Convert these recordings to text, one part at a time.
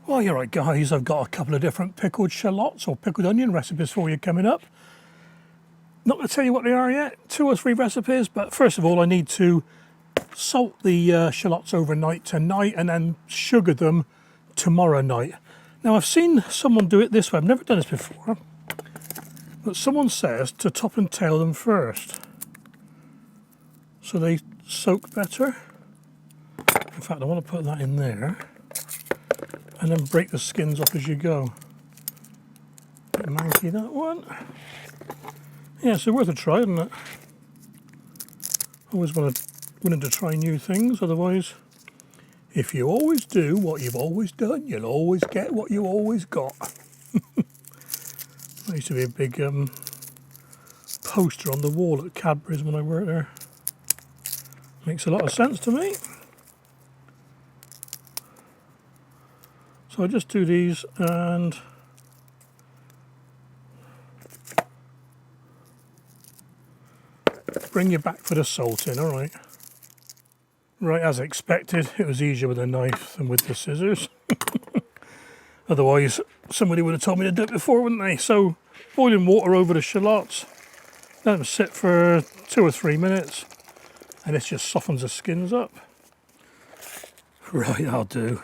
Well, you're right, guys. I've got a couple of different pickled shallots or pickled onion recipes for you coming up. Not going to tell you what they are yet, 2 or 3 recipes, but first of all, I need to salt the shallots overnight tonight and then sugar them tomorrow night. Now, I've seen someone do it this way. I've never done this before, but someone says to top and tail them first, so they soak better. In fact, I want to put that in there and then break the skins off as you go. Bit manky, that one. Yeah, so worth a try, isn't it? Always willing to try new things, otherwise, if you always do what you've always done, you'll always get what you always got. That used to be a big poster on the wall at Cadbury's when I worked there. Makes a lot of sense to me. So I just do these and bring you back for the salting, all right. Right, as expected, it was easier with a knife than with the scissors. Otherwise, somebody would have told me to do it before, wouldn't they? So, boiling water over the shallots, let them sit for 2 or 3 minutes, and this just softens the skins up. Right, I'll do.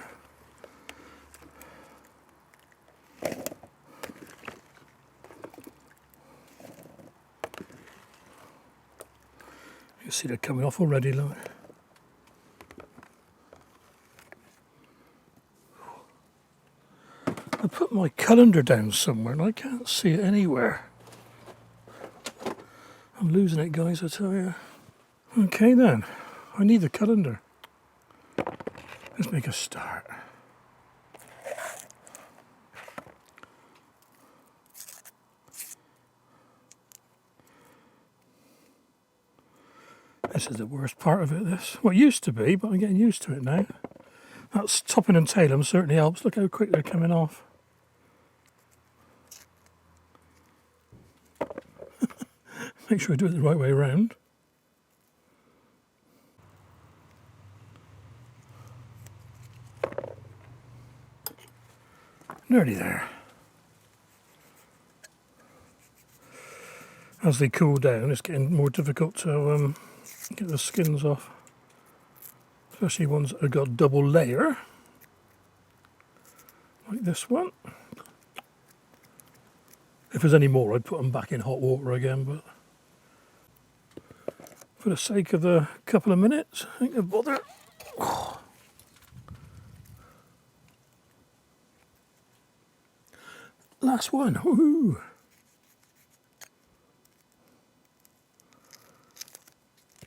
You see they're coming off already, look. I put my colander down somewhere and I can't see it anywhere. I'm losing it, guys, I tell you. Okay then, I need the colander. Let's make a start. This is the worst part of it, this. Well, it used to be, but I'm getting used to it now. That's topping and tailing certainly helps. Look how quick they're coming off. Make sure I do it the right way around. Nearly there. As they cool down, it's getting more difficult to get the skins off. Especially ones that have got double layer, like this one. If there's any more, I'd put them back in hot water again, but for the sake of the couple of minutes, I think they'll bother. Oh. Last one, woohoo!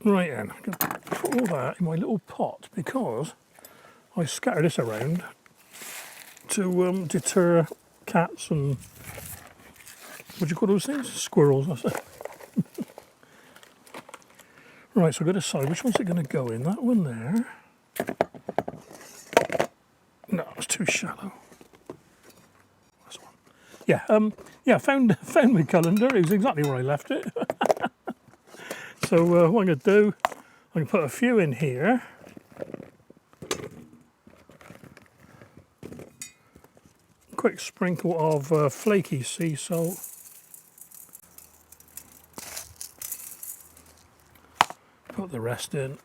Right then, I'm going to put all that in my little pot because I scatter this around to deter cats and, what do you call those things? Squirrels, I say. Right, so I've got to decide which one's it going to go in. That one there. No, it's too shallow. This one. Yeah, found my colander. It was exactly where I left it. So what I'm going to do, I'm going to put a few in here. Quick sprinkle of flaky sea salt. Put the rest in.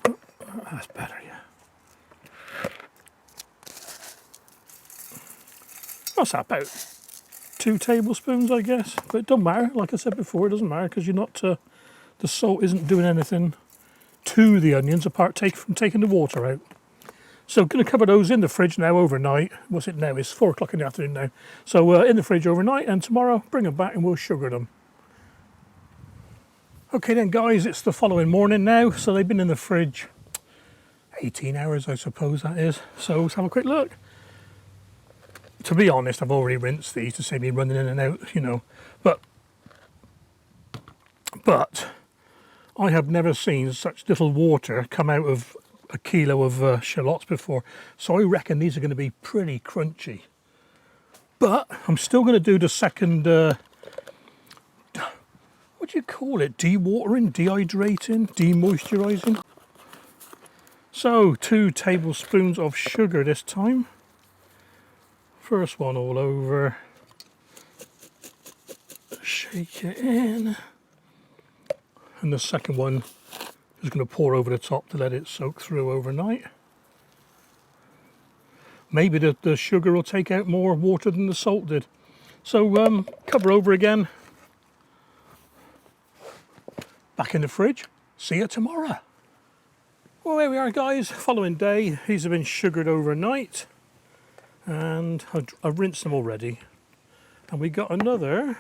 Oh, that's better, yeah. What's that about? 2 tablespoons, I guess, but it don't matter. Like I said before, it doesn't matter because you're not. The salt isn't doing anything to the onions apart from taking the water out. So I'm going to cover those in the fridge now overnight. What's it now? It's 4 o'clock in the afternoon now. So in the fridge overnight, and tomorrow bring them back and we'll sugar them. Okay then, guys, it's the following morning now. So they've been in the fridge 18 hours, I suppose that is. So let's have a quick look. To be honest, I've already rinsed these to save me running in and out, you know. But I have never seen such little water come out of a kilo of shallots before. So I reckon these are going to be pretty crunchy. But I'm still going to do the second, what do you call it? Dewatering, dehydrating, demoisturising. So 2 tablespoons of sugar this time. First one all over. Shake it in. And the second one is going to pour over the top to let it soak through overnight. Maybe the sugar will take out more water than the salt did. So cover over again. Back in the fridge. See you tomorrow. Well, there we are, guys. Following day. These have been sugared overnight. And I've rinsed them already. And we got another...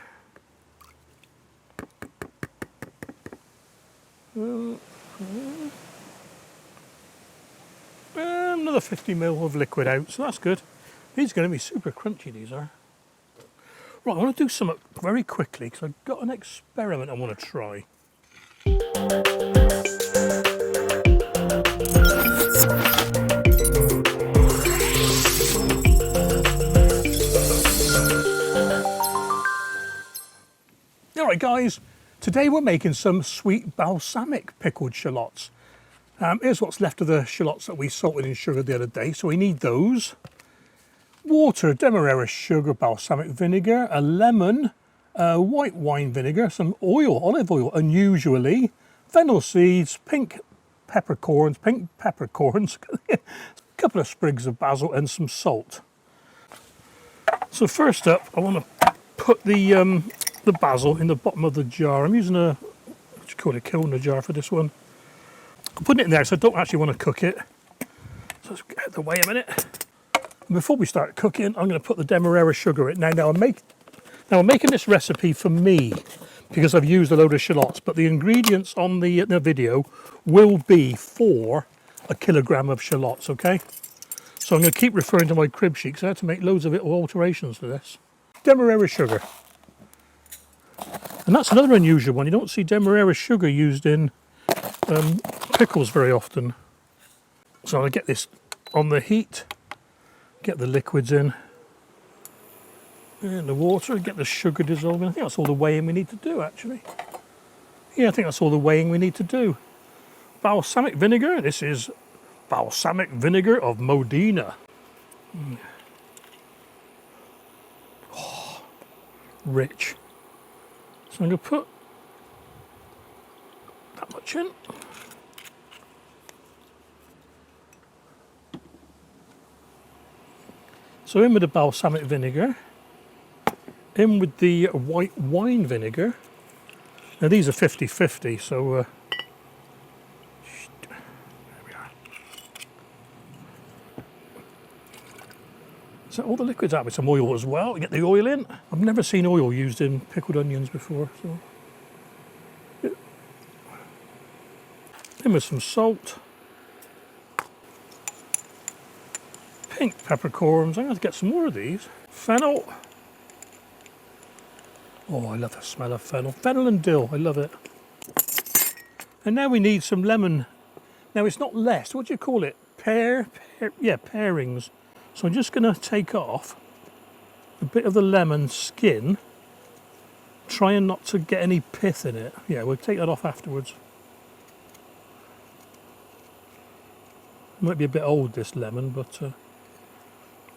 another 50 ml of liquid out, so that's good. These are going to be super crunchy, these are. Right, I want to do something very quickly because I've got an experiment I want to try. Alright guys, today we're making some sweet balsamic pickled shallots. Here's what's left of the shallots that we salted in sugar the other day. So we need those. Water, demerara sugar, balsamic vinegar, a lemon, white wine vinegar, some oil, olive oil, unusually, fennel seeds, pink peppercorns, a couple of sprigs of basil and some salt. So first up, I want to put the basil in the bottom of the jar. I'm using a, what do you call it, kiln jar for this one. I'm putting it in there, so I don't actually want to cook it. So let's get out of the way a minute. And before we start cooking, I'm going to put the demerara sugar in. Now I'm making this recipe for me because I've used a load of shallots, but the ingredients on the video will be for a kilogram of shallots, okay? So I'm going to keep referring to my crib sheet because I had to make loads of little alterations for this. Demerara sugar. And that's another unusual one. You don't see demerara sugar used in pickles very often. So I'm going to get this on the heat, get the liquids in, and the water, get the sugar dissolving. I think that's all the weighing we need to do, actually. Yeah, I think that's all the weighing we need to do. Balsamic vinegar. This is balsamic vinegar of Modena. Oh, rich. So I'm going to put that much in. So in with the balsamic vinegar, in with the white wine vinegar. Now these are 50-50, so there we are. So all the liquids out with some oil as well, get the oil in. I've never seen oil used in pickled onions before, so. In with some salt. Pink peppercorns. I'm going to get some more of these. Fennel. Oh, I love the smell of fennel. Fennel and dill, I love it. And now we need some lemon. Now it's not less, what do you call it? Yeah, pairings. So I'm just going to take off a bit of the lemon skin, trying not to get any pith in it. Yeah, we'll take that off afterwards. Might be a bit old, this lemon, but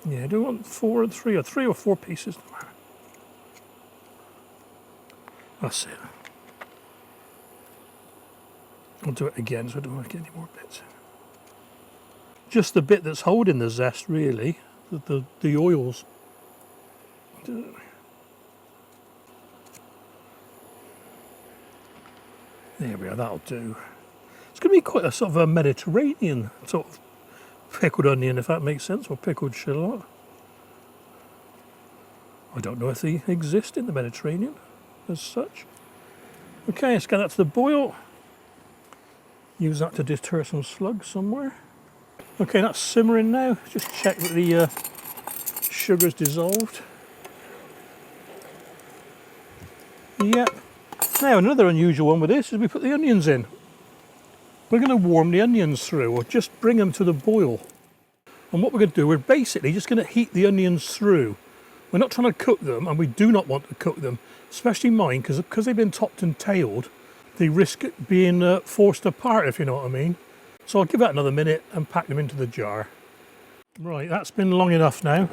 yeah, I do want 3 or 4 pieces. That's it. I'll do it again so I don't want to get any more bits in. Just the bit that's holding the zest, really, the oils. There we are, that'll do. It's going to be quite a sort of a Mediterranean sort of pickled onion, if that makes sense, or pickled shallot. I don't know if they exist in the Mediterranean as such. Okay, let's get that to the boil. Use that to deter some slugs somewhere. Okay, that's simmering now. Just check that the sugar's dissolved. Yep. Now another unusual one with this is we put the onions in. We're going to warm the onions through, or just bring them to the boil. And what we're going to do, we're basically just going to heat the onions through. We're not trying to cook them, and we do not want to cook them, especially mine, because they've been topped and tailed. They risk being forced apart, if you know what I mean. So I'll give that another minute and pack them into the jar. Right, that's been long enough now.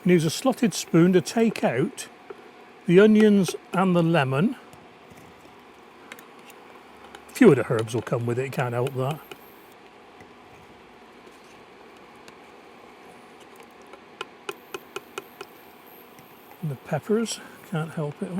Use a slotted spoon to take out the onions and the lemon. A few of the herbs will come with it, can't help that. And the peppers, can't help it.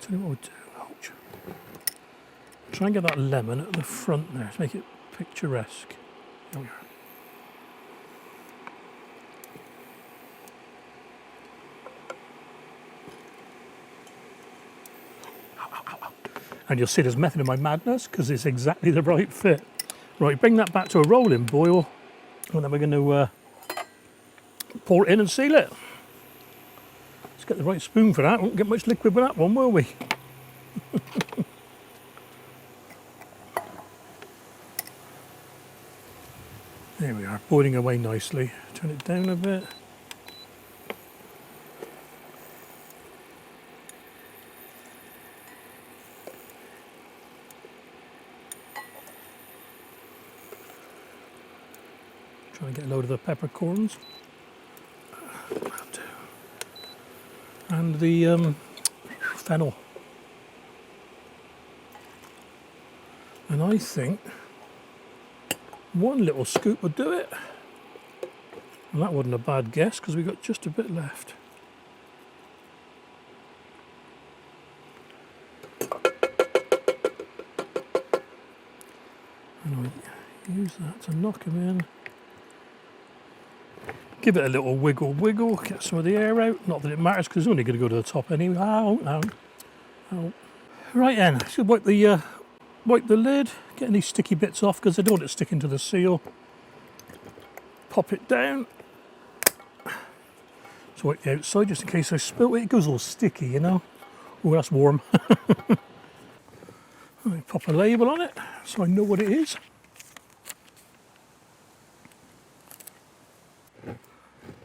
Tell you what we'll do. Ouch. Try and get that lemon at the front there to make it picturesque. There we are. And you'll see there's method in my madness because it's exactly the right fit. Right, bring that back to a rolling boil, and then we're going to pour it in and seal it. Let's get the right spoon for that. Won't get much liquid with that one, will we? There we are, boiling away nicely. Turn it down a bit. Trying to get a load of the peppercorns. And the fennel. And I think one little scoop would do it. And that wasn't a bad guess because we got just a bit left. And I use that to knock them in. Give it a little wiggle, get some of the air out. Not that it matters because it's only going to go to the top anyway. Ow. Right then, should wipe the lid, get any sticky bits off because I don't want it sticking to the seal. Pop it down. So wipe the outside just in case I spill it. It goes all sticky, you know. Oh, that's warm. Let me pop a label on it so I know what it is.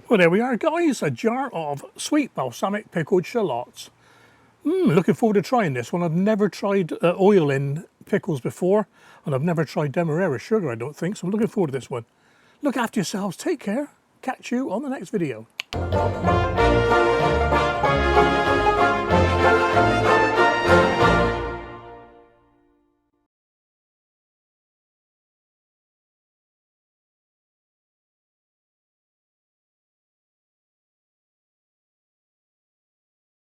Well, there we are, guys, a jar of sweet balsamic pickled shallots. Looking forward to trying this one. I've never tried oil in pickles before, and I've never tried demerara sugar, I don't think, so I'm looking forward to this one. Look after yourselves, take care, catch you on the next video.